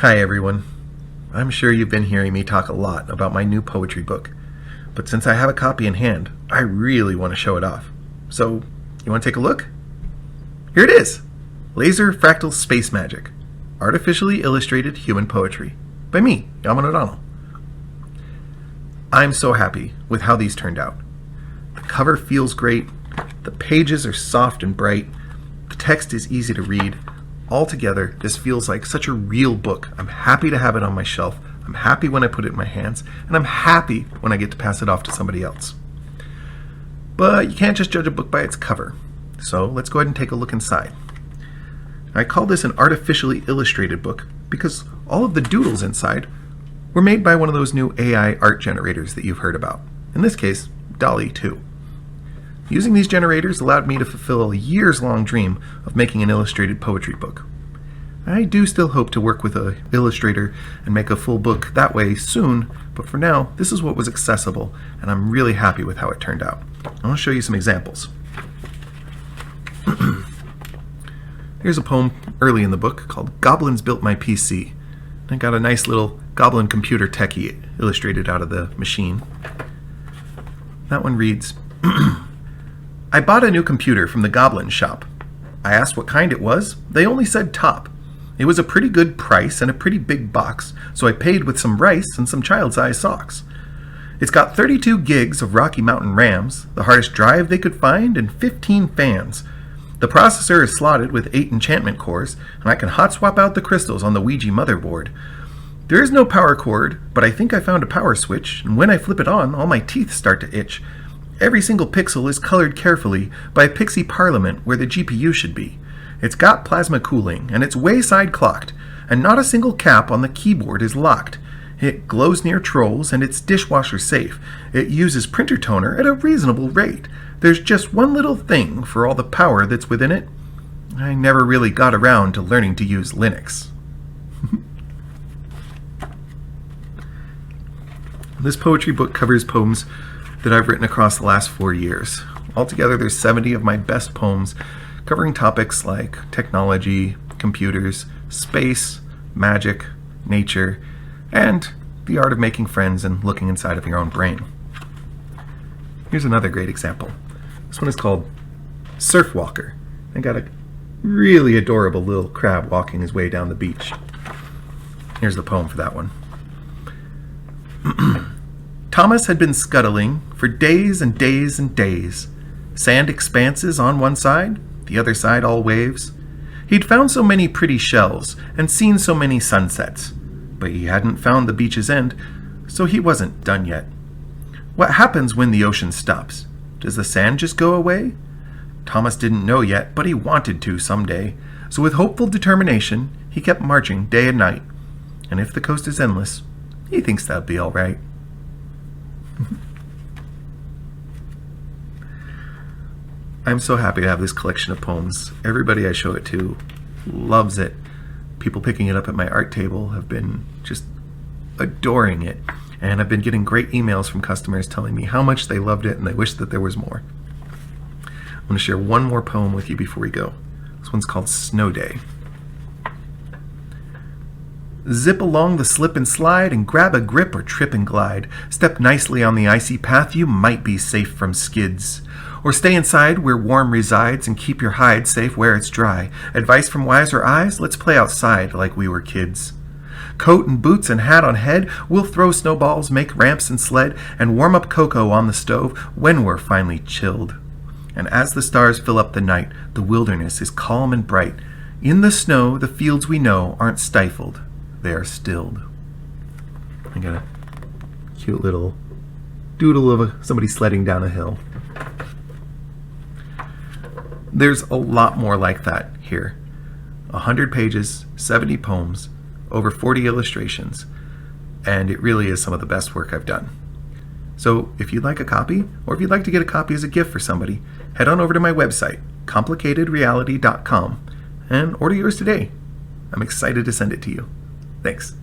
Hi everyone. I'm sure you've been hearing me talk a lot about my new poetry book, but since I have a copy in hand, I really want to show it off. So, you want to take a look? Here it is! Laser Fractal Space Magic, Artificially Illustrated Human Poetry, by me, Yaman O'Donnell. I'm so happy with how these turned out. The cover feels great, the pages are soft and bright, the text is easy to read. Altogether, this feels like such a real book. I'm happy to have it on my shelf. I'm happy when I put it in my hands, and I'm happy when I get to pass it off to somebody else. But you can't just judge a book by its cover. So let's go ahead and take a look inside. I call this an artificially illustrated book because all of the doodles inside were made by one of those new AI art generators that you've heard about. In this case, Dall-E 2. Using these generators allowed me to fulfill a years-long dream of making an illustrated poetry book. I do still hope to work with an illustrator and make a full book that way soon, but for now, this is what was accessible, and I'm really happy with how it turned out. I want to show you some examples. Here's a poem early in the book called Goblins Built My PC. I got a nice little goblin computer techie illustrated out of the machine. That one reads, I bought a new computer from the Goblin shop. I asked what kind it was. They only said top. It was a pretty good price and a pretty big box, so I paid with some rice and some child's eye socks. It's got 32 gigs of Rocky Mountain RAMs, the hardest drive they could find, and 15 fans. The processor is slotted with 8 enchantment cores, and I can hot swap out the crystals on the Ouija motherboard. There is no power cord, but I think I found a power switch, and when I flip it on, all my teeth start to itch. Every single pixel is colored carefully by a pixie parliament where the GPU should be. It's got plasma cooling, and it's way side-clocked, and not a single cap on the keyboard is locked. It glows near trolls, and it's dishwasher safe. It uses printer toner at a reasonable rate. There's just one little thing for all the power that's within it. I never really got around to learning to use Linux. This poetry book covers poems that I've written across the last 4 years. Altogether, there's 70 of my best poems covering topics like technology, computers, space, magic, nature, and the art of making friends and looking inside of your own brain. Here's another great example. This one is called Surf Walker. I got a really adorable little crab walking his way down the beach. Here's the poem for that one. Thomas had been scuttling for days and days and days. Sand expanses on one side, the other side all waves. He'd found so many pretty shells and seen so many sunsets, but he hadn't found the beach's end, so he wasn't done yet. What happens when the ocean stops? Does the sand just go away? Thomas didn't know yet, but he wanted to someday, so with hopeful determination, he kept marching day and night. And if the coast is endless, he thinks that'll be all right. I'm so happy to have this collection of poems. Everybody I show it to loves it. People picking it up at my art table have been just adoring it. And I've been getting great emails from customers telling me how much they loved it and they wish that there was more. I'm going to share one more poem with you before we go. This one's called Snow Day. Zip along the slip and slide and grab a grip or trip and glide. Step nicely on the icy path, you might be safe from skids. Or stay inside where warm resides and keep your hide safe where it's dry. Advice from wiser eyes, let's play outside like we were kids. Coat and boots and hat on head, we'll throw snowballs, make ramps and sled, and warm up cocoa on the stove when we're finally chilled. And as the stars fill up the night, the wilderness is calm and bright. In the snow, the fields we know aren't stifled. They are stilled. I got a cute little doodle of somebody sledding down a hill. There's a lot more like that here. 100 pages, 70 poems, over 40 illustrations, and it really is some of the best work I've done. So if you'd like a copy, or if you'd like to get a copy as a gift for somebody, head on over to my website, complicatedreality.com, and order yours today. I'm excited to send it to you. Thanks.